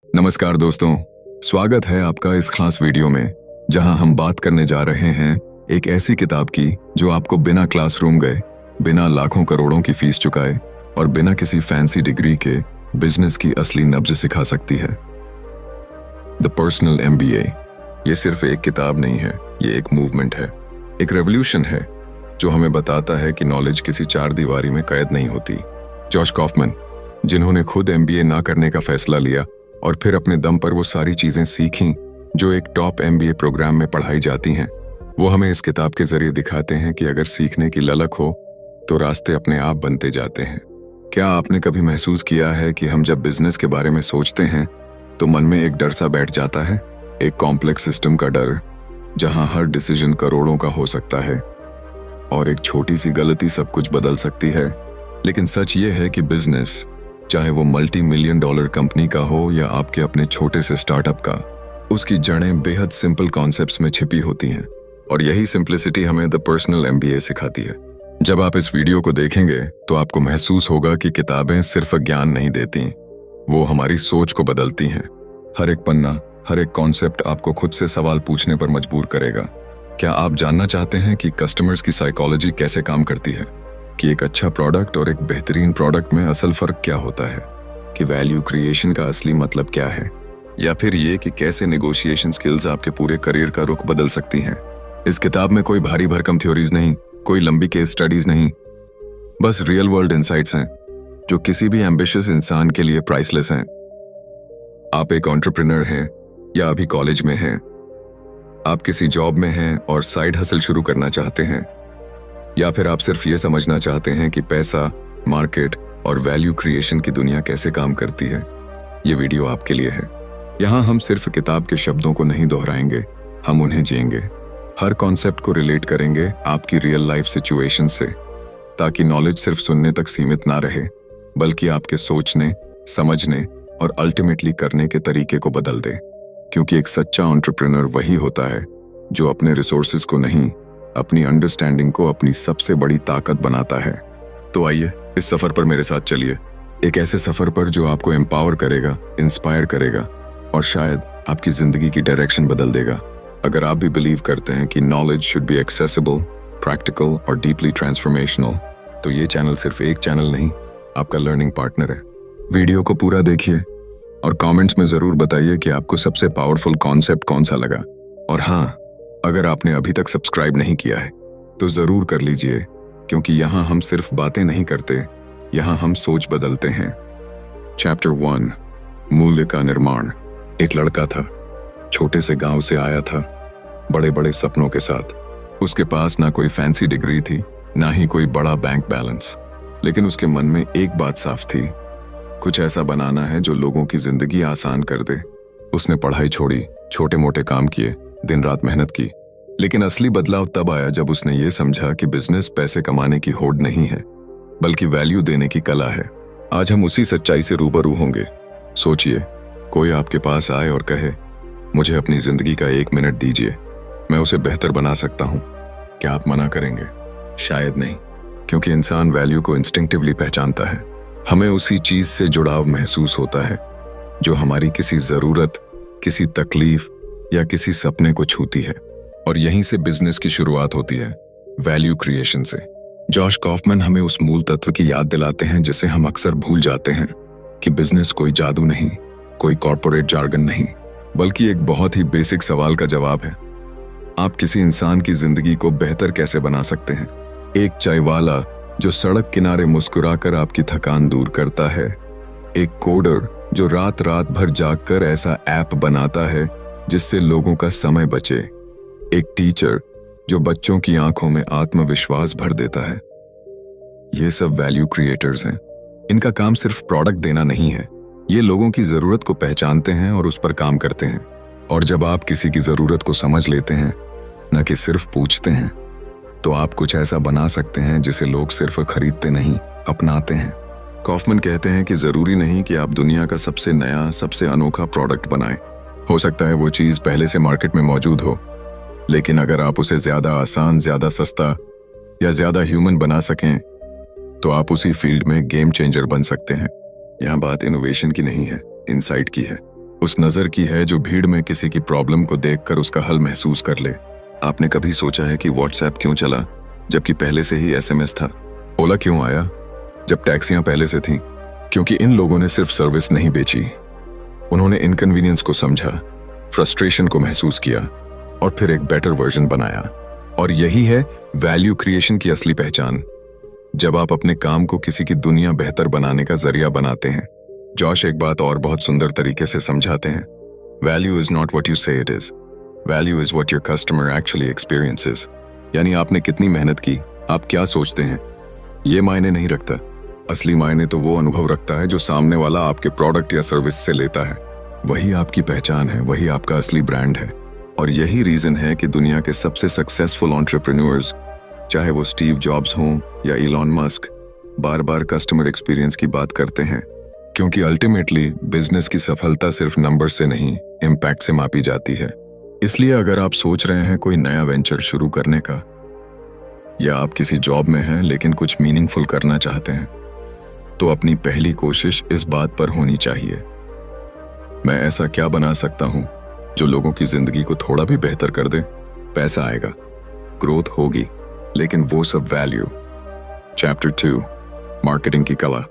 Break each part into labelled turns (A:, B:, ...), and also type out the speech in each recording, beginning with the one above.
A: नमस्कार दोस्तों, स्वागत है आपका इस खास वीडियो में जहां हम बात करने जा रहे हैं एक ऐसी किताब की जो आपको बिना क्लासरूम गए, बिना लाखों करोड़ों की फीस चुकाए और बिना किसी फैंसी डिग्री के बिजनेस की असली नब्ज सिखा सकती है। The personal MBA। ये सिर्फ एक किताब नहीं है, ये एक मूवमेंट है, एक रेवोल्यूशन है जो हमें बताता है कि नॉलेज किसी चार दीवारी में कैद नहीं होती। जॉश कॉफमैन, जिन्होंने खुद MBA ना करने का फैसला लिया और फिर अपने दम पर वो सारी चीजें सीखीं जो एक टॉप MBA प्रोग्राम में पढ़ाई जाती हैं, वो हमें इस किताब के जरिए दिखाते हैं कि अगर सीखने की ललक हो तो रास्ते अपने आप बनते जाते हैं। क्या आपने कभी महसूस किया है कि हम जब बिजनेस के बारे में सोचते हैं तो मन में एक डर सा बैठ जाता है, एक कॉम्प्लेक्स सिस्टम का डर जहां हर डिसीजन करोड़ों का हो सकता है और एक छोटी सी गलती सब कुछ बदल सकती है। लेकिन सच ये है कि बिजनेस, चाहे वो $multi-million कंपनी का हो या आपके अपने छोटे से स्टार्टअप का, उसकी जड़ें बेहद सिंपल कॉन्सेप्ट्स में छिपी होती हैं और यही सिंप्लिसिटी हमें द पर्सनल MBA सिखाती है। जब आप इस वीडियो को देखेंगे तो आपको महसूस होगा कि किताबें सिर्फ ज्ञान नहीं देती, वो हमारी सोच को बदलती हैं। हर एक पन्ना, हर एक कॉन्सेप्ट आपको खुद से सवाल पूछने पर मजबूर करेगा। क्या आप जानना चाहते हैं कि कस्टमर्स की साइकोलॉजी कैसे काम करती है, कि एक अच्छा प्रोडक्ट और एक बेहतरीन प्रोडक्ट में असल फर्क क्या होता है, कि वैल्यू क्रिएशन का असली मतलब क्या है, या फिर ये कि कैसे नेगोशिएशन स्किल्स आपके पूरे करियर का रुख बदल सकती हैं। इस किताब में कोई भारी भरकम थ्योरीज नहीं, कोई लंबी केस स्टडीज नहीं, बस रियल वर्ल्ड इनसाइट्स हैं जो किसी भी एम्बिशियस इंसान के लिए प्राइसलेस हैं। आप एक एंटरप्रेन्योर हैं या अभी कॉलेज में हैं, आप किसी जॉब में हैं और साइड हसल शुरू करना चाहते हैं, या फिर आप सिर्फ ये समझना चाहते हैं कि पैसा, मार्केट और वैल्यू क्रिएशन की दुनिया कैसे काम करती है, ये वीडियो आपके लिए है। यहाँ हम सिर्फ किताब के शब्दों को नहीं दोहराएंगे, हम उन्हें जिएंगे। हर कॉन्सेप्ट को रिलेट करेंगे आपकी रियल लाइफ सिचुएशन से, ताकि नॉलेज सिर्फ सुनने तक सीमित ना रहे, बल्कि आपके सोचने, समझने और अल्टीमेटली करने के तरीके को बदल दे। क्योंकि एक सच्चा एंटरप्रेन्योर वही होता है जो अपने रिसोर्सेज को नहीं, अपनी अंडरस्टैंडिंग को अपनी सबसे बड़ी ताकत बनाता है। तो आइए इस सफर पर मेरे साथ चलिए, एक ऐसे सफर पर जो आपको एम्पावर करेगा, इंस्पायर करेगा और शायद आपकी जिंदगी की डायरेक्शन बदल देगा। अगर आप भी बिलीव करते हैं कि knowledge should be accessible, practical और डीपली ट्रांसफॉर्मेशनल, तो ये चैनल सिर्फ एक चैनल नहीं, आपका लर्निंग पार्टनर है। वीडियो को पूरा देखिए और कमेंट्स में जरूर बताइए कि आपको सबसे पावरफुल कॉन्सेप्ट कौन सा लगा। और हाँ, अगर आपने अभी तक सब्सक्राइब नहीं किया है तो जरूर कर लीजिए, क्योंकि यहाँ हम सिर्फ बातें नहीं करते, यहाँ हम सोच बदलते हैं। चैप्टर 1, मूल्य का निर्माण। एक लड़का था, छोटे से गांव से आया था, बड़े बड़े सपनों के साथ। उसके पास ना कोई फैंसी डिग्री थी, ना ही कोई बड़ा बैंक बैलेंस, लेकिन उसके मन में एक बात साफ थी, कुछ ऐसा बनाना है जो लोगों की जिंदगी आसान कर दे। उसने पढ़ाई छोड़ी, छोटे मोटे काम किए, दिन रात मेहनत की, लेकिन असली बदलाव तब आया जब उसने ये समझा कि बिजनेस पैसे कमाने की होड़ नहीं है, बल्कि वैल्यू देने की कला है। आज हम उसी सच्चाई से रूबरू होंगे। सोचिए, कोई आपके पास आए और कहे, मुझे अपनी जिंदगी का 1 मिनट दीजिए, मैं उसे बेहतर बना सकता हूं। क्या आप मना करेंगे? शायद नहीं, क्योंकि इंसान वैल्यू को इंस्टिंक्टिवली पहचानता है। हमें उसी चीज से जुड़ाव महसूस होता है जो हमारी किसी जरूरत, किसी तकलीफ या किसी सपने को छूती है, और यहीं से बिजनेस की शुरुआत होती है, वैल्यू क्रिएशन से। जॉश कॉफमैन हमें उस मूल तत्व की याद दिलाते हैं जिसे हम अक्सर भूल जाते हैं, कि बिजनेस कोई जादू नहीं, कोई कॉर्पोरेट जार्गन नहीं, बल्कि एक बहुत ही बेसिक सवाल का जवाब है। आप किसी इंसान की जिंदगी को बेहतर कैसे बना सकते हैं? एक चाय वाला जो सड़क किनारे मुस्कुराकर आपकी थकान दूर करता है, एक कोडर जो रात रात भर जागकर ऐसा ऐप बनाता है जिससे लोगों का समय बचे, एक टीचर जो बच्चों की आंखों में आत्मविश्वास भर देता है। ये सब वैल्यू क्रिएटर्स हैं। इनका काम सिर्फ प्रोडक्ट देना नहीं है, ये लोगों की जरूरत को पहचानते हैं और उस पर काम करते हैं। और जब आप किसी की जरूरत को समझ लेते हैं, न कि सिर्फ पूछते हैं, तो आप कुछ ऐसा बना सकते हैं जिसे लोग सिर्फ खरीदते नहीं, अपनाते हैं। कॉफमैन कहते हैं कि जरूरी नहीं कि आप दुनिया का सबसे नया, सबसे अनोखा प्रोडक्ट बनाएं। हो सकता है वो चीज पहले से मार्केट में मौजूद हो, लेकिन अगर आप उसे ज्यादा आसान, ज्यादा सस्ता या ज्यादा ह्यूमन बना सकें, तो आप उसी फील्ड में गेम चेंजर बन सकते हैं। यहाँ बात इनोवेशन की नहीं है, इनसाइट की है। उस नजर की है जो भीड़ में किसी की प्रॉब्लम को देखकर उसका हल महसूस कर ले। आपने कभी सोचा है कि व्हाट्सएप क्यों चला जबकि पहले से ही एसएमएस था? ओला क्यों आया जब टैक्सियां पहले से थीं? क्योंकि इन लोगों ने सिर्फ सर्विस नहीं बेची, उन्होंने इनकन्वीनियंस को समझा, फ्रस्ट्रेशन को महसूस किया और फिर एक बेटर वर्जन बनाया। और यही है वैल्यू क्रिएशन की असली पहचान, जब आप अपने काम को किसी की दुनिया बेहतर बनाने का जरिया बनाते हैं। जॉश एक बात और बहुत सुंदर तरीके से समझाते हैं, value is not what you say it is, value is what your customer actually experiences. यानी आपने कितनी मेहनत की, आप क्या सोचते हैं, ये मायने नहीं रखता। असली मायने तो वो अनुभव रखता है जो सामने वाला आपके प्रोडक्ट या सर्विस से लेता है। वही आपकी पहचान है, वही आपका असली ब्रांड है। और यही रीजन है कि दुनिया के सबसे सक्सेसफुल एंटरप्रेन्योर्स, चाहे वो स्टीव जॉब्स हों या इलॉन मस्क, बार बार कस्टमर एक्सपीरियंस की बात करते हैं। क्योंकि अल्टीमेटली बिजनेस की सफलता सिर्फ नंबर से नहीं, इम्पैक्ट से मापी जाती है। इसलिए अगर आप सोच रहे हैं कोई नया वेंचर शुरू करने का, या आप किसी जॉब में हैं लेकिन कुछ मीनिंगफुल करना चाहते हैं, तो अपनी पहली कोशिश इस बात पर होनी चाहिए, मैं ऐसा क्या बना सकता हूं जो लोगों की जिंदगी को थोड़ा भी बेहतर कर दे। पैसा आएगा, ग्रोथ होगी, लेकिन वो सब वैल्यू। चैप्टर 2, मार्केटिंग की कला।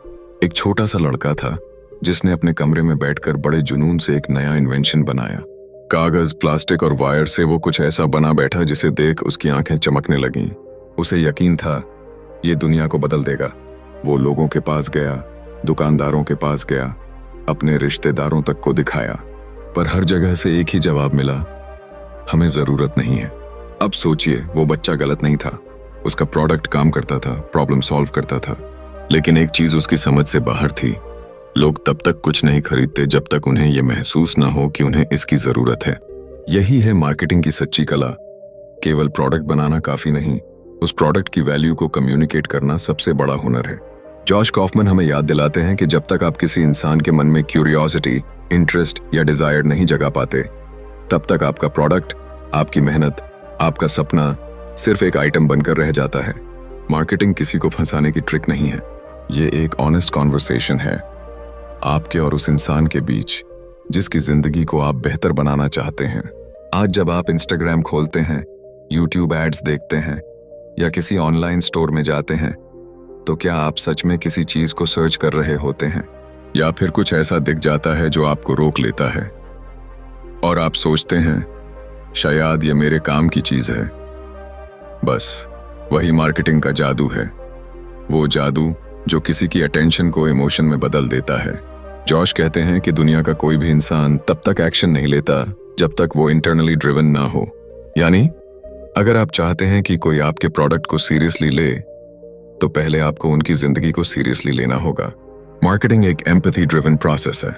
A: एक छोटा सा लड़का था जिसने अपने कमरे में बैठकर बड़े जुनून से एक नया इन्वेंशन बनाया। कागज, प्लास्टिक और वायर से वो कुछ ऐसा बना बैठा जिसे देख उसकी आंखें चमकने लगीं। उसे यकीन था ये दुनिया को बदल देगा। वो लोगों के पास गया, दुकानदारों के पास गया, अपने रिश्तेदारों तक को दिखाया, पर हर जगह से एक ही जवाब मिला, हमें जरूरत नहीं है। अब सोचिए, वो बच्चा गलत नहीं था, उसका प्रोडक्ट काम करता था, प्रॉब्लम सॉल्व करता था, लेकिन एक चीज उसकी समझ से बाहर थी। लोग तब तक कुछ नहीं खरीदते जब तक उन्हें यह महसूस ना हो कि उन्हें इसकी जरूरत है। यही है मार्केटिंग की सच्ची कला। केवल प्रोडक्ट बनाना काफी नहीं, उस प्रोडक्ट की वैल्यू को कम्युनिकेट करना सबसे बड़ा हुनर है। जॉश कॉफमन हमें याद दिलाते हैं कि जब तक आप किसी इंसान के मन में क्यूरियोसिटी, इंटरेस्ट या डिजायर नहीं जगा पाते, तब तक आपका प्रोडक्ट, आपकी मेहनत, आपका सपना सिर्फ एक आइटम बनकर रह जाता है। मार्केटिंग किसी को फंसाने की ट्रिक नहीं है, ये एक ऑनेस्ट कॉन्वर्सेशन है आपके और उस इंसान के बीच जिसकी जिंदगी को आप बेहतर बनाना चाहते हैं। आज जब आप इंस्टाग्राम खोलते हैं, यूट्यूब एड्स देखते हैं या किसी ऑनलाइन स्टोर में जाते हैं, तो क्या आप सच में किसी चीज को सर्च कर रहे होते हैं, या फिर कुछ ऐसा दिख जाता है जो आपको रोक लेता है और आप सोचते हैं शायद ये मेरे काम की चीज है? बस वही मार्केटिंग का जादू है, वो जादू जो किसी की अटेंशन को इमोशन में बदल देता है। जॉश कहते हैं कि दुनिया का कोई भी इंसान तब तक एक्शन नहीं लेता जब तक वो इंटरनली ड्रिवन ना हो। यानी अगर आप चाहते हैं कि कोई आपके प्रोडक्ट को सीरियसली ले, तो पहले आपको उनकी जिंदगी को सीरियसली लेना होगा। मार्केटिंग एक एम्पैथी ड्रिवन प्रोसेस है।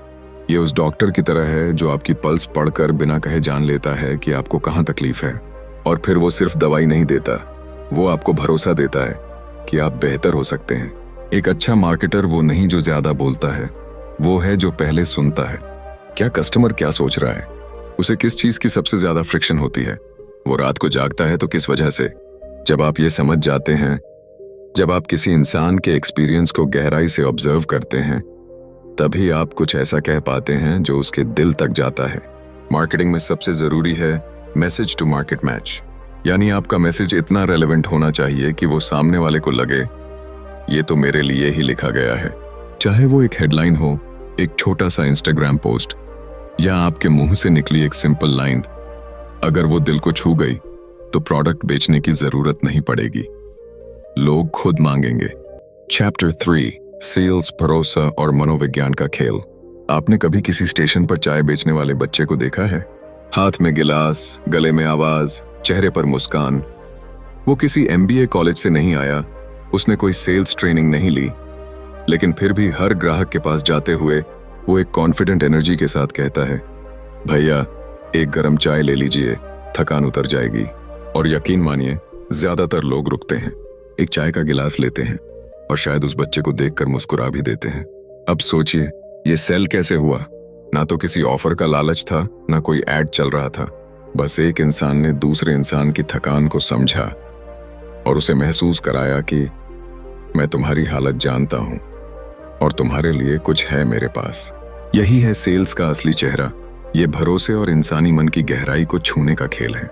A: ये उस डॉक्टर की तरह है जो आपकी पल्स पढ़कर बिना कहे जान लेता है कि आपको कहाँ तकलीफ है, और फिर वो सिर्फ दवाई नहीं देता, वो आपको भरोसा देता है कि आप बेहतर हो सकते हैं। एक अच्छा मार्केटर वो नहीं जो ज्यादा बोलता है, वो है जो पहले सुनता है। क्या कस्टमर क्या सोच रहा है, उसे किस चीज की सबसे ज्यादा फ्रिक्शन होती है, वो रात को जागता है तो किस वजह से। जब आप ये समझ जाते हैं, जब आप किसी इंसान के एक्सपीरियंस को गहराई से ऑब्जर्व करते हैं, तभी आप कुछ ऐसा कह पाते हैं जो उसके दिल तक जाता है। मार्केटिंग में सबसे जरूरी है मैसेज टू मार्केट मैच, यानी आपका मैसेज इतना रेलेवेंट होना चाहिए कि वो सामने वाले को लगे ये तो मेरे लिए ही लिखा गया है। चाहे वो एक हेडलाइन हो, एक छोटा सा इंस्टाग्राम पोस्ट, या आपके मुंह से निकली एक सिंपल लाइन, अगर वो दिल को छू गई तो प्रोडक्ट बेचने की जरूरत नहीं पड़ेगी, लोग खुद मांगेंगे। चैप्टर 3, सेल्स, भरोसा और मनोविज्ञान का खेल। आपने कभी किसी स्टेशन पर चाय बेचने वाले बच्चे को देखा है? हाथ में गिलास, गले में आवाज, चेहरे पर मुस्कान। वो किसी MBA कॉलेज से नहीं आया, उसने कोई सेल्स ट्रेनिंग नहीं ली, लेकिन फिर भी हर ग्राहक के पास जाते हुए वो एक कॉन्फिडेंट एनर्जी के साथ कहता है, भैया एक गरम चाय ले लीजिए, थकान उतर जाएगी। और यकीन मानिए ज्यादातर लोग रुकते हैं, एक चाय का गिलास लेते हैं और शायद उस बच्चे को देखकर मुस्कुरा भी देते हैं। अब सोचिए ये सेल कैसे हुआ? ना तो किसी ऑफर का लालच था, ना कोई एड चल रहा था, बस एक इंसान ने दूसरे इंसान की थकान को समझा और उसे महसूस कराया कि मैं तुम्हारी हालत जानता हूं और तुम्हारे लिए कुछ है मेरे पास। यही है सेल्स का असली चेहरा। ये भरोसे और इंसानी मन की गहराई को छूने का खेल है।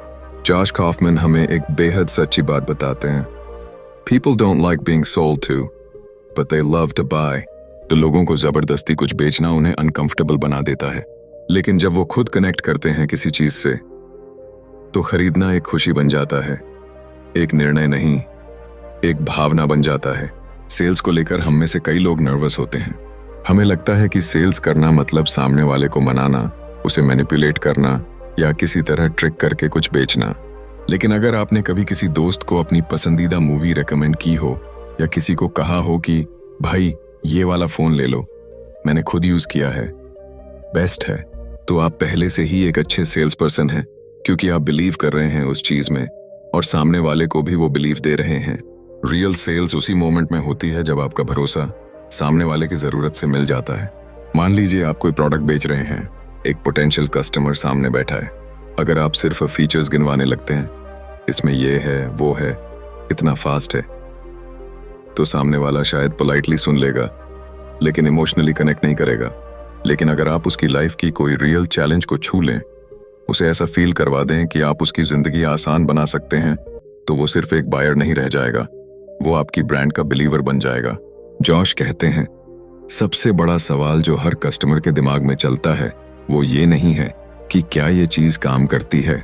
A: जॉश कॉफमैन हमें एक बेहद सच्ची बात बताते हैं। People don't like being sold to, but they love to buy. तो लोगों को जबरदस्ती कुछ बेचना उन्हें अनकंफर्टेबल बना देता है, लेकिन जब वो खुद कनेक्ट करते हैं किसी चीज से, तो खरीदना एक खुशी बन जाता है, एक निर्णय नहीं, एक भावना बन जाता है। सेल्स को लेकर हम में से कई लोग नर्वस होते हैं। हमें लगता है कि सेल्स करना मतलब सामने वाले को मनाना, उसे मैनिपुलेट करना या किसी तरह ट्रिक करके कुछ बेचना। लेकिन अगर आपने कभी किसी दोस्त को अपनी पसंदीदा मूवी रेकमेंड की हो या किसी को कहा हो कि भाई ये वाला फोन ले लो, मैंने खुद यूज किया है, बेस्ट है, तो आप पहले से ही एक अच्छे सेल्स पर्सन हैं, क्योंकि आप बिलीव कर रहे हैं उस चीज में और सामने वाले को भी वो बिलीव दे रहे हैं। रियल सेल्स उसी मोमेंट में होती है जब आपका भरोसा सामने वाले की जरूरत से मिल जाता है। मान लीजिए आप कोई प्रोडक्ट बेच रहे हैं, एक पोटेंशियल कस्टमर सामने बैठा है। अगर आप सिर्फ फीचर्स गिनवाने लगते हैं, इसमें ये है, वो है, इतना फास्ट है, तो सामने वाला शायद पोलाइटली सुन लेगा, लेकिन इमोशनली कनेक्ट नहीं करेगा। लेकिन अगर आप उसकी लाइफ की कोई रियल चैलेंज को छू लें, उसे ऐसा फील करवा दें कि आप उसकी जिंदगी आसान बना सकते हैं, तो वो सिर्फ एक बायर नहीं रह जाएगा, वो आपकी ब्रांड का बिलीवर बन जाएगा। जॉश कहते हैं, सबसे बड़ा सवाल जो हर कस्टमर के दिमाग में चलता है वो ये नहीं है कि क्या ये चीज काम करती है,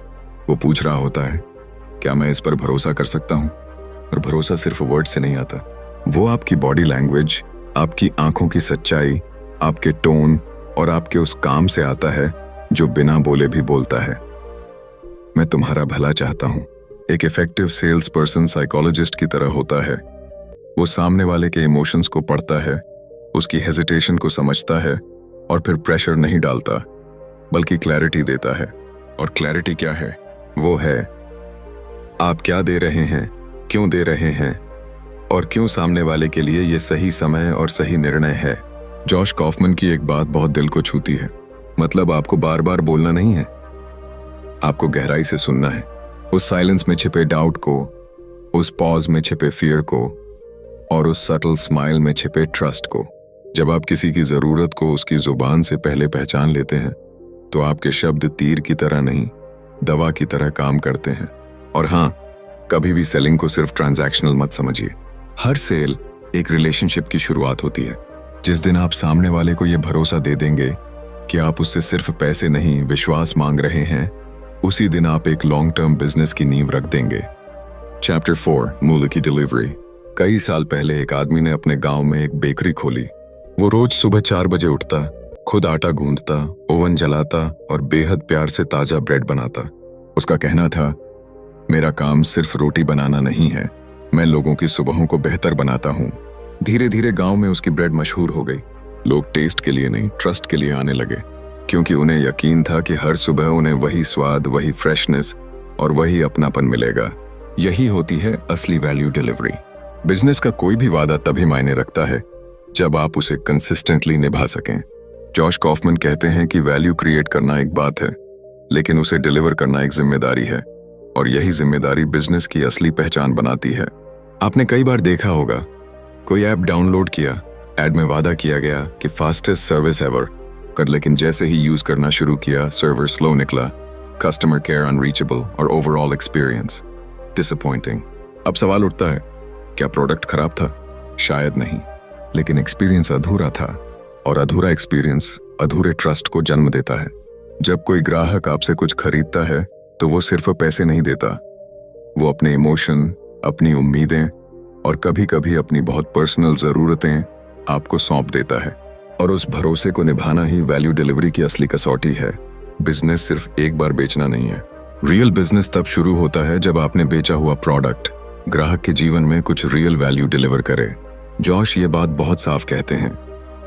A: वो पूछ रहा होता है क्या मैं इस पर भरोसा कर सकता हूँ। और भरोसा सिर्फ वर्ड से नहीं आता, वो आपकी बॉडी लैंग्वेज, आपकी आंखों की सच्चाई, आपके टोन और आपके उस काम से आता है जो बिना बोले भी बोलता है, मैं तुम्हारा भला चाहता हूँ। एक इफेक्टिव सेल्स पर्सन साइकोलॉजिस्ट की तरह होता है। वो सामने वाले के इमोशंस को पढ़ता है, उसकी हेजिटेशन को समझता है और फिर प्रेशर नहीं डालता, बल्कि क्लैरिटी देता है। और क्लैरिटी क्या है? वो है आप क्या दे रहे हैं, क्यों दे रहे हैं और क्यों सामने वाले के लिए ये सही समय और सही निर्णय है। जॉश कॉफमैन की एक बात बहुत दिल को छूती है। मतलब आपको बार बार बोलना नहीं है, आपको गहराई से सुनना है। उस साइलेंस में छिपे डाउट को, उस पॉज में छिपे फियर को और उस सटल स्माइल में छिपे ट्रस्ट को। जब आप किसी की जरूरत को उसकी जुबान से पहले पहचान लेते हैं, तो आपके शब्द तीर की तरह नहीं, दवा की तरह काम करते हैं। और हाँ, कभी भी सेलिंग को सिर्फ ट्रांजैक्शनल मत समझिए। हर सेल एक रिलेशनशिप की शुरुआत होती है। जिस दिन आप सामने वाले को यह भरोसा दे देंगे कि आप उससे सिर्फ पैसे नहीं, विश्वास मांग रहे हैं, उसी दिन आप एक लॉन्ग टर्म बिजनेस की नींव रख देंगे। चैप्टर 4, मूल्य की डिलीवरी। कई साल पहले एक आदमी ने अपने गांव में एक बेकरी खोली। वो रोज सुबह 4 बजे उठता, खुद आटा गूंदता, ओवन जलाता और बेहद प्यार से ताजा ब्रेड बनाता। उसका कहना था, मेरा काम सिर्फ रोटी बनाना नहीं है, मैं लोगों की सुबहों को बेहतर बनाता हूँ। धीरे धीरे गांव में उसकी ब्रेड मशहूर हो गई। लोग टेस्ट के लिए नहीं, ट्रस्ट के लिए आने लगे, क्योंकि उन्हें यकीन था कि हर सुबह उन्हें वही स्वाद, वही फ्रेशनेस और वही अपनापन मिलेगा। यही होती है असली वैल्यू डिलीवरी। बिजनेस का कोई भी वादा तभी मायने रखता है जब आप उसे कंसिस्टेंटली निभा सकें। जॉश कॉफमैन कहते हैं कि वैल्यू क्रिएट करना एक बात है, लेकिन उसे डिलीवर करना एक जिम्मेदारी है, और यही जिम्मेदारी बिजनेस की असली पहचान बनाती है। आपने कई बार देखा होगा, कोई ऐप डाउनलोड किया, ऐड में वादा किया गया कि फास्टेस्ट सर्विस एवर कर, लेकिन जैसे ही यूज करना शुरू किया, सर्वर स्लो निकला, कस्टमर केयर अनरीचेबल और ओवरऑल एक्सपीरियंस डिसअपॉइंटिंग। अब सवाल उठता है, क्या प्रोडक्ट खराब था? शायद नहीं, लेकिन एक्सपीरियंस अधूरा था, और अधूरा एक्सपीरियंस अधूरे ट्रस्ट को जन्म देता है। जब कोई ग्राहक आपसे कुछ खरीदता है, तो वो सिर्फ पैसे नहीं देता, वो अपने इमोशन, अपनी उम्मीदें और कभी कभी अपनी बहुत पर्सनल जरूरतें आपको सौंप देता है। और उस भरोसे को निभाना ही वैल्यू डिलीवरी की असली कसौटी है। बिजनेस सिर्फ एक बार बेचना नहीं है। रियल बिजनेस तब शुरू होता है जब आपने बेचा हुआ प्रोडक्ट ग्राहक के जीवन में कुछ रियल वैल्यू डिलीवर करे। जॉश ये बात बहुत साफ कहते हैं,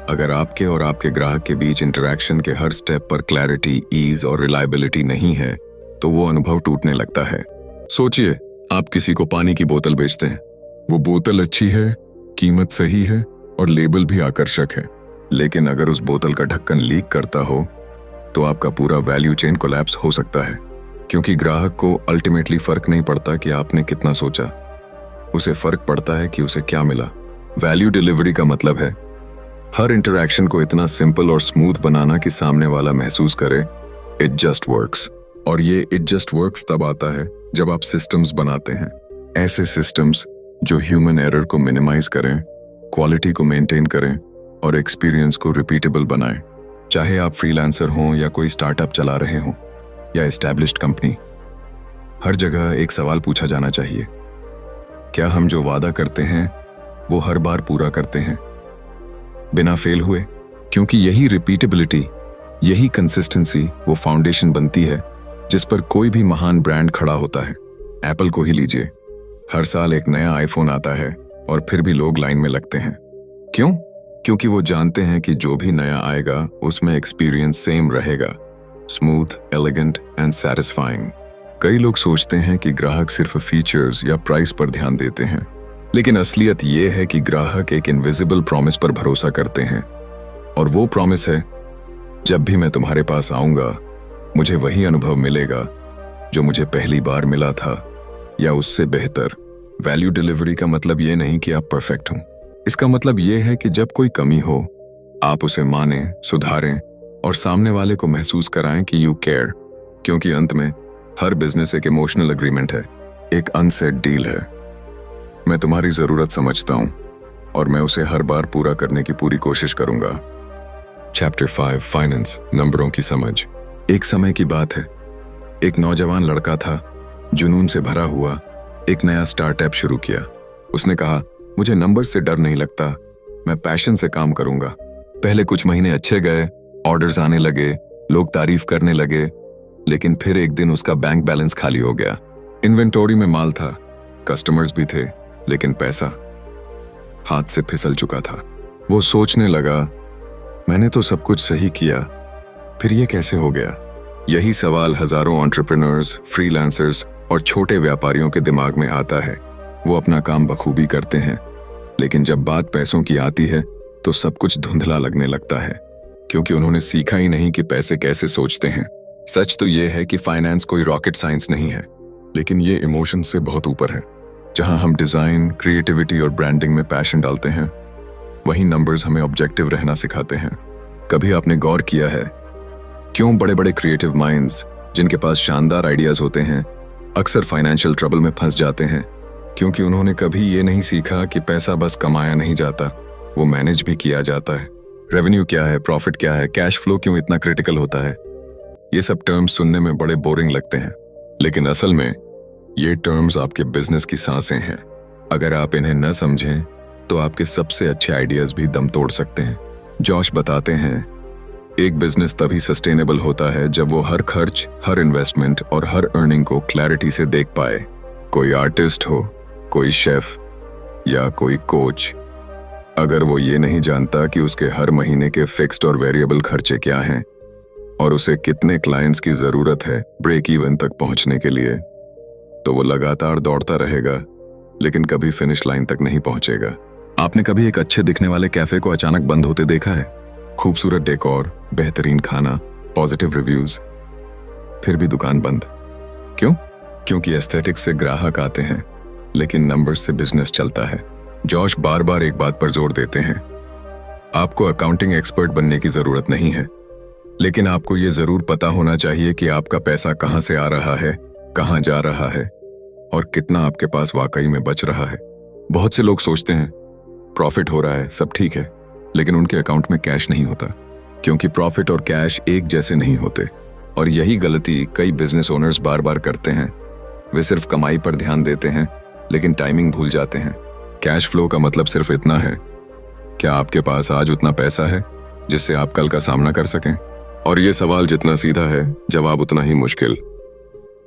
A: अगर आपके और आपके ग्राहक के बीच इंटरैक्शन के हर स्टेप पर क्लैरिटी, ईज और रिलायबिलिटी नहीं है, तो वो अनुभव टूटने लगता है। सोचिए, आप किसी को पानी की बोतल बेचते हैं। वो बोतल अच्छी है, कीमत सही है और लेबल भी आकर्षक है, लेकिन अगर उस बोतल का ढक्कन लीक करता हो, तो आपका पूरा वैल्यू चेन कोलैप्स हो सकता है, क्योंकि ग्राहक को अल्टीमेटली फर्क नहीं पड़ता कि आपने कितना सोचा, उसे फर्क पड़ता है कि उसे क्या मिला। वैल्यू डिलीवरी का मतलब है हर इंटरैक्शन को इतना सिंपल और स्मूथ बनाना कि सामने वाला महसूस करे इट जस्ट वर्क्स। और ये इट जस्ट वर्क्स तब आता है जब आप सिस्टम्स बनाते हैं, ऐसे सिस्टम्स जो ह्यूमन एरर को मिनिमाइज करें, क्वालिटी को मेंटेन करें और एक्सपीरियंस को रिपीटेबल बनाएं। चाहे आप फ्रीलांसर हों या कोई स्टार्टअप चला रहे हों या एस्टैब्लिश्ड कंपनी, हर जगह एक सवाल पूछा जाना चाहिए, क्या हम जो वादा करते हैं वो हर बार पूरा करते हैं बिना फेल हुए? क्योंकि यही रिपीटेबिलिटी, यही कंसिस्टेंसी वो फाउंडेशन बनती है जिस पर कोई भी महान ब्रांड खड़ा होता है। एप्पल को ही लीजिए, हर साल एक नया आईफोन आता है और फिर भी लोग लाइन में लगते हैं। क्यों? क्योंकि वो जानते हैं कि जो भी नया आएगा उसमें एक्सपीरियंस सेम रहेगा, स्मूथ, एलिगेंट एंड सैटिस्फाइंग। कई लोग सोचते हैं कि ग्राहक सिर्फ फीचर्स या प्राइस पर ध्यान देते हैं, लेकिन असलियत ये है कि ग्राहक एक इनविजिबल प्रॉमिस पर भरोसा करते हैं। और वो प्रॉमिस है, जब भी मैं तुम्हारे पास आऊंगा मुझे वही अनुभव मिलेगा जो मुझे पहली बार मिला था या उससे बेहतर। वैल्यू डिलीवरी का मतलब ये नहीं कि आप परफेक्ट हों, इसका मतलब ये है कि जब कोई कमी हो आप उसे मानें, सुधारें और सामने वाले को महसूस कराएं कि यू केयर। क्योंकि अंत में हर बिजनेस एक इमोशनल एग्रीमेंट है, एक अनसेड डील है। मैं तुम्हारी जरूरत समझता हूं और मैं उसे हर बार पूरा करने की पूरी कोशिश करूंगा। चैप्टर 5, फाइनेंस, नंबरों की समझ। एक समय की बात है, एक नौजवान लड़का था, जुनून से भरा हुआ, एक नया स्टार्टअप शुरू किया। उसने कहा, मुझे नंबर से डर नहीं लगता, मैं पैशन से काम करूंगा। पहले कुछ महीने अच्छे गए, ऑर्डर्स आने लगे, लोग तारीफ करने लगे, लेकिन फिर एक दिन उसका बैंक बैलेंस खाली हो गया। इन्वेंटोरी में माल था, कस्टमर्स भी थे, लेकिन पैसा हाथ से फिसल चुका था। वो सोचने लगा, मैंने तो सब कुछ सही किया, फिर ये कैसे हो गया? यही सवाल हजारों एंटरप्रेन्योर्स, फ्रीलांसर्स और छोटे व्यापारियों के दिमाग में आता है। वो अपना काम बखूबी करते हैं, लेकिन जब बात पैसों की आती है तो सब कुछ धुंधला लगने लगता है, क्योंकि उन्होंने सीखा ही नहीं कि पैसे कैसे सोचते हैं। सच तो ये है कि फाइनेंस कोई रॉकेट साइंस नहीं है, लेकिन ये इमोशन से बहुत ऊपर है। जहां हम डिजाइन, क्रिएटिविटी और ब्रांडिंग में पैशन डालते हैं, वहीं नंबर्स हमें ऑब्जेक्टिव रहना सिखाते हैं। कभी आपने गौर किया है क्यों बड़े बड़े क्रिएटिव माइंड्स जिनके पास शानदार आइडियाज होते हैं अक्सर फाइनेंशियल ट्रबल में फंस जाते हैं? क्योंकि उन्होंने कभी ये नहीं सीखा कि पैसा बस कमाया नहीं जाता, वो मैनेज भी किया जाता है। रेवेन्यू क्या है, प्रॉफिट क्या है, कैश फ्लो क्यों इतना क्रिटिकल होता है? ये सब टर्म्स सुनने में बड़े बोरिंग लगते हैं, लेकिन असल में ये टर्म्स आपके बिजनेस की सांसें हैं। अगर आप इन्हें न समझें तो आपके सबसे अच्छे आइडियाज भी दम तोड़ सकते हैं। जॉश बताते हैं, एक बिजनेस तभी सस्टेनेबल होता है जब वो हर खर्च, हर इन्वेस्टमेंट और हर अर्निंग को क्लैरिटी से देख पाए। कोई आर्टिस्ट हो, कोई शेफ या कोई कोच, अगर वो ये नहीं जानता कि उसके हर महीने के फिक्स्ड और वेरिएबल खर्चे क्या हैं और उसे कितने क्लाइंट्स की जरूरत है ब्रेक इवन तक पहुंचने के लिए, तो वो लगातार दौड़ता रहेगा लेकिन कभी फिनिश लाइन तक नहीं पहुंचेगा। आपने कभी एक अच्छे दिखने वाले कैफे को अचानक बंद होते देखा है? खूबसूरत डेकोर, बेहतरीन खाना, पॉजिटिव रिव्यूज, फिर भी दुकान बंद। क्यों? क्योंकि एस्थेटिक्स से ग्राहक आते हैं लेकिन नंबर्स से बिजनेस चलता है। जॉश बार बार एक बात पर जोर देते हैं, आपको अकाउंटिंग एक्सपर्ट बनने की जरूरत नहीं है, लेकिन आपको ये जरूर पता होना चाहिए कि आपका पैसा कहां से आ रहा है, कहां जा रहा है और कितना आपके पास वाकई में बच रहा है। बहुत से लोग सोचते हैं प्रॉफिट हो रहा है, सब ठीक है, लेकिन उनके अकाउंट में कैश नहीं होता, क्योंकि प्रॉफिट और कैश एक जैसे नहीं होते। और यही गलती कई बिजनेस ओनर्स बार बार करते हैं। वे सिर्फ कमाई पर ध्यान देते हैं लेकिन टाइमिंग भूल जाते हैं। कैश फ्लो का मतलब सिर्फ इतना है, क्या आपके पास आज उतना पैसा है जिससे आप कल का सामना कर सकें? और ये सवाल जितना सीधा है, जवाब उतना ही मुश्किल।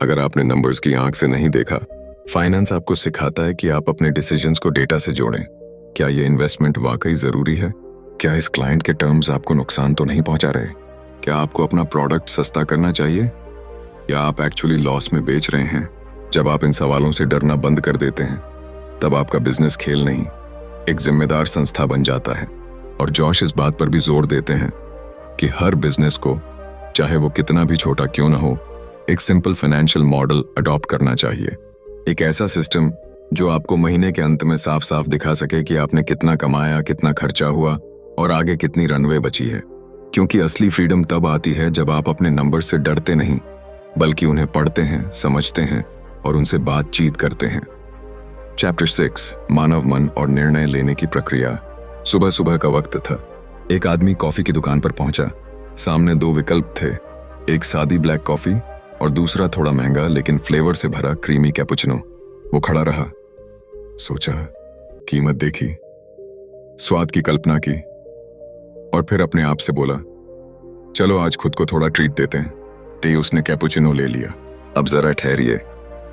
A: अगर आपने नंबर्स की आंख से नहीं देखा, फाइनेंस आपको सिखाता है कि आप अपने डिसीजंस को डेटा से जोड़ें। क्या ये इन्वेस्टमेंट वाकई जरूरी है? क्या इस क्लाइंट के टर्म्स आपको नुकसान तो नहीं पहुंचा रहे? क्या आपको अपना प्रोडक्ट सस्ता करना चाहिए या आप एक्चुअली लॉस में बेच रहे हैं? जब आप इन सवालों से डरना बंद कर देते हैं, तब आपका बिजनेस खेल नहीं, एक जिम्मेदार संस्था बन जाता है। और जॉश इस बात पर भी जोर देते हैं कि हर बिजनेस को, चाहे वो कितना भी छोटा क्यों ना हो, एक सिंपल फाइनेंशियल मॉडल अडॉप्ट करना चाहिए। एक ऐसा सिस्टम जो आपको महीने के अंत में साफ साफ दिखा सके कि आपने कितना कमाया, कितना खर्चा हुआ और आगे कितनी रनवे बची है। क्योंकि असली फ्रीडम तब आती है जब आप अपने नंबर से डरते नहीं, बल्कि उन्हें पढ़ते हैं, समझते हैं और उनसे बातचीत करते हैं। चैप्टर 6, मानव मन और निर्णय लेने की प्रक्रिया। सुबह सुबह का वक्त था। एक आदमी कॉफी की दुकान पर पहुंचा। सामने दो विकल्प थे, एक सादी ब्लैक कॉफी और दूसरा थोड़ा महंगा लेकिन फ्लेवर से भरा क्रीमी कैपुचिनो। वो खड़ा रहा, सोचा, कीमत देखी, स्वाद की कल्पना की और फिर अपने आप से बोला, चलो आज खुद को थोड़ा ट्रीट देते हैं। ते उसने कैपुचिनो ले लिया। अब जरा ठहरिए,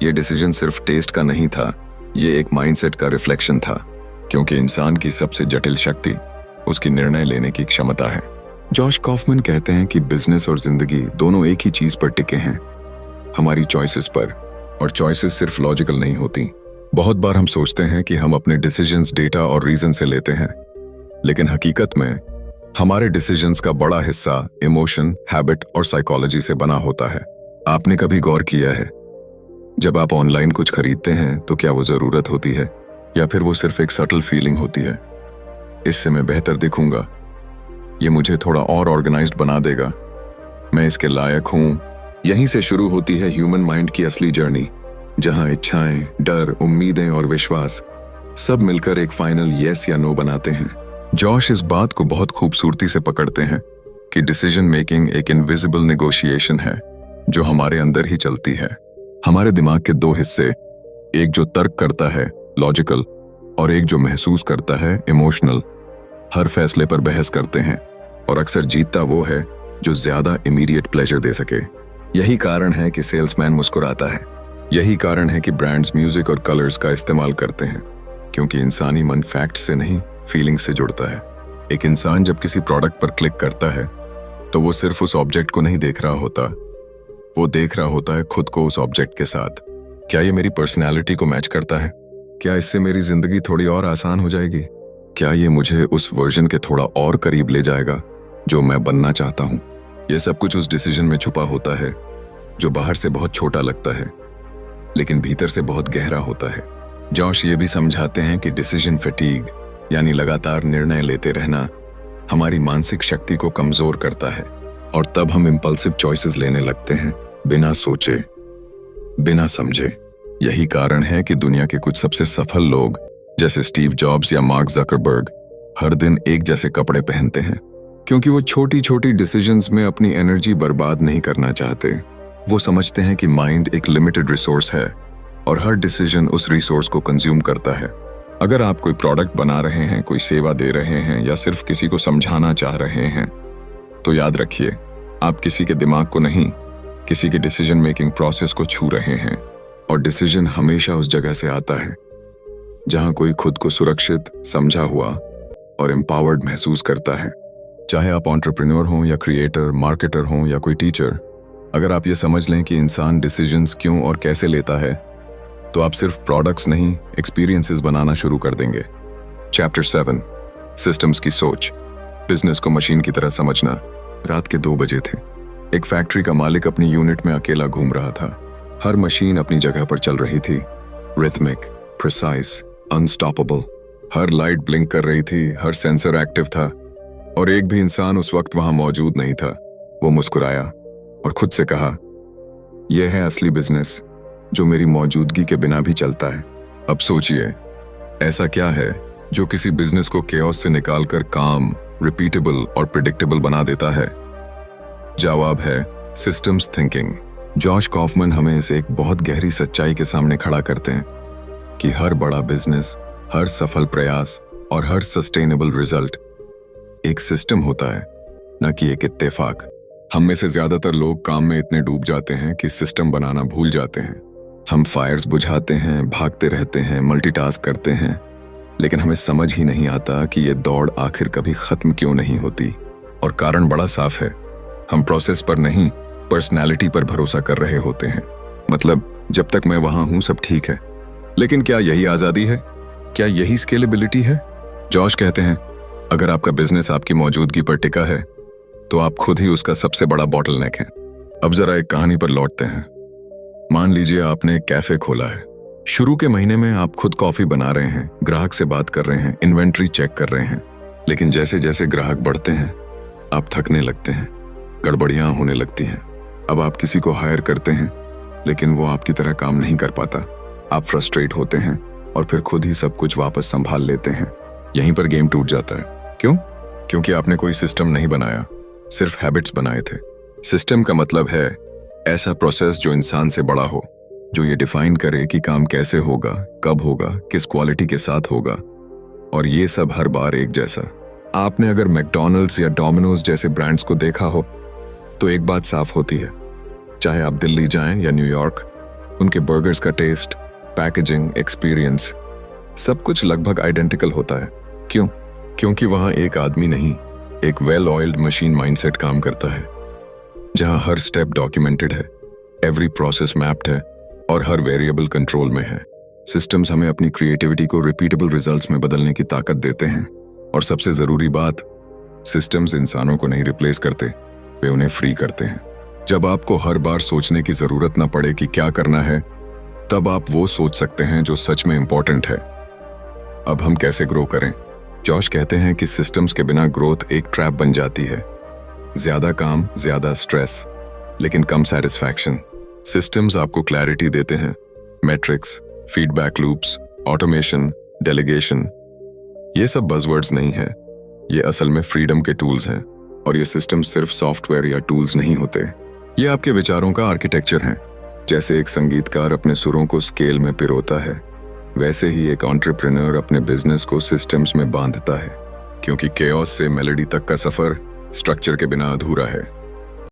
A: ये डिसीजन सिर्फ टेस्ट का नहीं था, ये एक माइंडसेट का रिफ्लेक्शन था। क्योंकि इंसान की सबसे जटिल शक्ति उसकी निर्णय लेने की क्षमता है। जॉश कॉफमैन कहते हैं कि बिजनेस और जिंदगी दोनों एक ही चीज पर टिके हैं, हमारी चॉइसेस पर। और चॉइसेस सिर्फ लॉजिकल नहीं होती। बहुत बार हम सोचते हैं कि हम अपने डिसीजंस डेटा और रीजन से लेते हैं, लेकिन हकीकत में हमारे डिसीजंस का बड़ा हिस्सा इमोशन, हैबिट और साइकोलॉजी से बना होता है। आपने कभी गौर किया है, जब आप ऑनलाइन कुछ खरीदते हैं तो क्या वो जरूरत होती है या फिर वो सिर्फ एक सटल फीलिंग होती है? इससे मैं बेहतर दिखूंगा, ये मुझे थोड़ा और ऑर्गेनाइज्ड बना देगा, मैं इसके लायक हूं। यहीं से शुरू होती है ह्यूमन माइंड की असली जर्नी, जहां इच्छाएं, डर, उम्मीदें और विश्वास सब मिलकर एक फाइनल यस या नो बनाते हैं। जॉश इस बात को बहुत खूबसूरती से पकड़ते हैं कि डिसीजन मेकिंग एक इनविजिबल नेगोशिएशन है जो हमारे अंदर ही चलती है। हमारे दिमाग के दो हिस्से, एक जो तर्क करता है, लॉजिकल, और एक जो महसूस करता है, इमोशनल, हर फैसले पर बहस करते हैं और अक्सर जीतता वो है जो ज्यादा इमीडिएट प्लेजर दे सके। यही कारण है कि सेल्समैन मुस्कुराता है, यही कारण है कि ब्रांड्स म्यूजिक और कलर्स का इस्तेमाल करते हैं, क्योंकि इंसानी मन फैक्ट से नहीं, फीलिंग से जुड़ता है। एक इंसान जब किसी प्रोडक्ट पर क्लिक करता है तो वो सिर्फ उस ऑब्जेक्ट को नहीं देख रहा होता, वो देख रहा होता है खुद को उस ऑब्जेक्ट के साथ। क्या ये मेरी पर्सनैलिटी को मैच करता है? क्या इससे मेरी जिंदगी थोड़ी और आसान हो जाएगी? क्या ये मुझे उस वर्जन के थोड़ा और करीब ले जाएगा जो मैं बनना चाहता हूँ? ये सब कुछ उस डिसीजन में छुपा होता है जो बाहर से बहुत छोटा लगता है लेकिन भीतर से बहुत गहरा होता है। जॉश ये भी समझाते हैं कि डिसीजन फटीग यानी लगातार निर्णय लेते रहना हमारी मानसिक शक्ति को कमजोर करता है और तब हम इंपल्सिव चॉइसेस लेने लगते हैं, बिना सोचे, बिना समझे। यही कारण है कि दुनिया के कुछ सबसे सफल लोग जैसे स्टीव जॉब्स या मार्क जकरबर्ग हर दिन एक जैसे कपड़े पहनते हैं, क्योंकि वो छोटी छोटी डिसीजंस में अपनी एनर्जी बर्बाद नहीं करना चाहते। वो समझते हैं कि माइंड एक लिमिटेड रिसोर्स है और हर डिसीजन उस रिसोर्स को कंज्यूम करता है। अगर आप कोई प्रोडक्ट बना रहे हैं, कोई सेवा दे रहे हैं या सिर्फ किसी को समझाना चाह रहे हैं, तो याद रखिए, आप किसी के दिमाग को नहीं, किसी के डिसीजन मेकिंग प्रोसेस को छू रहे हैं। और डिसीजन हमेशा उस जगह से आता है जहां कोई खुद को सुरक्षित, समझा हुआ और एम्पावर्ड महसूस करता है। चाहे आप एंटरप्रेन्योर हों या क्रिएटर, मार्केटर हों या कोई टीचर, अगर आप ये समझ लें कि इंसान डिसीजंस क्यों और कैसे लेता है, तो आप सिर्फ प्रोडक्ट्स नहीं, एक्सपीरियंसेस बनाना शुरू कर देंगे। चैप्टर 7, सिस्टम्स की सोच। बिजनेस को मशीन की तरह समझना। रात के 2 बजे थे। एक फैक्ट्री का मालिक अपनी यूनिट में अकेला घूम रहा था। हर मशीन अपनी जगह पर चल रही थी, रिथमिक, प्रिसाइज, अनस्टॉपेबल। हर लाइट ब्लिंक कर रही थी, हर सेंसर एक्टिव था और एक भी इंसान उस वक्त वहां मौजूद नहीं था। वो मुस्कुराया और खुद से कहा, यह है असली बिजनेस जो मेरी मौजूदगी के बिना भी चलता है। अब सोचिए, ऐसा क्या है जो किसी बिजनेस को केओस से निकालकर काम, रिपीटेबल और प्रिडिक्टेबल बना देता है? जवाब है सिस्टम्स थिंकिंग। जॉश कॉफमैन हमें इसे एक बहुत गहरी सच्चाई के सामने खड़ा करते हैं कि हर बड़ा बिजनेस, हर सफल प्रयास और हर सस्टेनेबल रिजल्ट एक सिस्टम होता है, न कि एक इत्तेफाक। हम में से ज्यादातर लोग काम में इतने डूब जाते हैं कि सिस्टम बनाना भूल जाते हैं। हम फायर्स बुझाते हैं, भागते रहते हैं, मल्टीटास्क करते हैं, लेकिन हमें समझ ही नहीं आता कि ये दौड़ आखिर कभी खत्म क्यों नहीं होती। और कारण बड़ा साफ है, हम प्रोसेस पर नहीं, पर्सनैलिटी पर भरोसा कर रहे होते हैं। मतलब जब तक मैं वहां हूं सब ठीक है। लेकिन क्या यही आजादी है? क्या यही स्केलेबिलिटी है? जॉश कहते हैं, अगर आपका बिजनेस आपकी मौजूदगी पर टिका है तो आप खुद ही उसका सबसे बड़ा बॉटलनेक हैं। अब जरा एक कहानी पर लौटते हैं। मान लीजिए आपने एक कैफे खोला है। शुरू के महीने में आप खुद कॉफी बना रहे हैं, ग्राहक से बात कर रहे हैं, इन्वेंट्री चेक कर रहे हैं, लेकिन जैसे जैसे ग्राहक बढ़ते हैं आप थकने लगते हैं, गड़बड़ियां होने लगती हैं। अब आप किसी को हायर करते हैं लेकिन वो आपकी तरह काम नहीं कर पाता। आप फ्रस्ट्रेट होते हैं और फिर खुद ही सब कुछ वापस संभाल लेते हैं। यहीं पर गेम टूट जाता है। क्यों? क्योंकि आपने कोई सिस्टम नहीं बनाया, सिर्फ हैबिट्स बनाए थे। सिस्टम का मतलब है ऐसा प्रोसेस जो इंसान से बड़ा हो, जो ये डिफाइन करे कि काम कैसे होगा, कब होगा, किस क्वालिटी के साथ होगा, और ये सब हर बार एक जैसा। आपने अगर मैकडॉनल्ड्स या डोमिनोज जैसे ब्रांड्स को देखा हो तो एक बात साफ होती है, चाहे आप दिल्ली जाएं या न्यूयॉर्क, उनके बर्गर्स का टेस्ट, पैकेजिंग, एक्सपीरियंस सब कुछ लगभग आइडेंटिकल होता है। क्यों? क्योंकि वहां एक आदमी नहीं, एक वेल ऑयल्ड मशीन माइंडसेट काम करता है, जहां हर स्टेप डॉक्यूमेंटेड है, एवरी प्रोसेस मैप्ड है और हर वेरिएबल कंट्रोल में है। सिस्टम्स हमें अपनी क्रिएटिविटी को रिपीटेबल रिजल्ट्स में बदलने की ताकत देते हैं। और सबसे जरूरी बात, सिस्टम्स इंसानों को नहीं रिप्लेस करते, वे उन्हें फ्री करते हैं। जब आपको हर बार सोचने की जरूरत न पड़े कि क्या करना है, तब आप वो सोच सकते हैं जो सच में इंपॉर्टेंट है। अब हम कैसे ग्रो करें? जॉश कहते हैं कि सिस्टम्स के बिना ग्रोथ एक ट्रैप बन जाती है। ज्यादा काम, ज्यादा स्ट्रेस, लेकिन कम सेटिस्फैक्शन। सिस्टम्स आपको क्लैरिटी देते हैं, matrix, feedback loops, automation, delegation, ये सब बज़वर्ड्स नहीं है, ये असल में फ्रीडम के टूल्स हैं। और ये सिस्टम सिर्फ सॉफ्टवेयर या टूल्स नहीं होते, ये आपके विचारों का आर्किटेक्चर है। जैसे एक संगीतकार अपने सुरों को स्केल में पिरोता है, वैसे ही एक एंटरप्रेन्योर अपने बिजनेस को सिस्टम्स में बांधता है, क्योंकि केओस से मेलोडी तक का सफर स्ट्रक्चर के बिना अधूरा है।